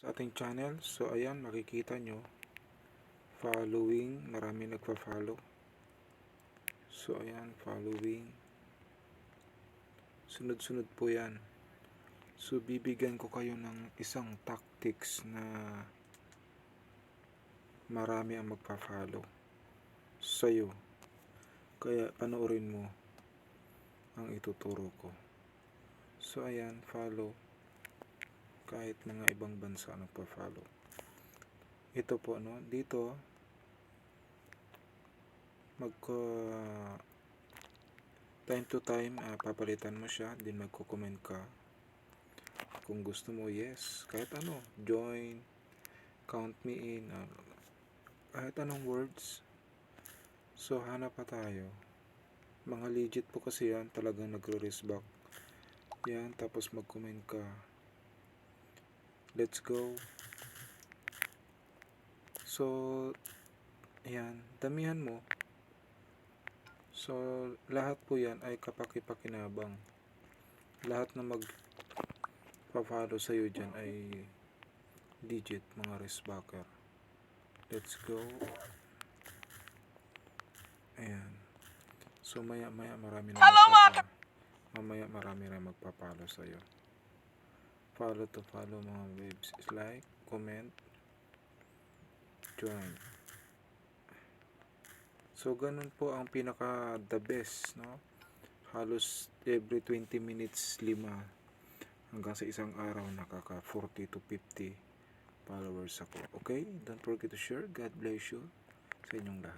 sa ating channel. So ayan, makikita nyo following, marami nagpa-follow. So ayan, following, sunod-sunod po yan. So bibigyan ko kayo ng isang tactics na marami ang magpa-follow sa'yo, kaya panoorin mo ang ituturo ko. So ayan, follow, kahit mga ibang bansa nagpa-follow. Ito po, no, dito time to time papalitan mo siya, din magko-comment ka kung gusto mo. Yes, kahit ano, join, count me in, kahit anong words. So hanap pa tayo, mga legit po kasi yan, talagang nagre-respect yan. Tapos mag-comment ka, let's go. So ayan, damihan mo. So lahat po yan ay kapaki-pakinabang. Lahat na magpa-follow sa'yo dyan ay legit, mga respecter. Let's go. Ayan. So maya marami na mamaya marami na magpa-follow sa'yo. Follow to follow mga babes. Like, comment, join. So ganun po ang pinaka the best, no? Halos every 20 minutes 5 hanggang sa isang araw nakaka 40 to 50 followers ako. Okay? Don't forget to share. God bless you sa inyong lahat.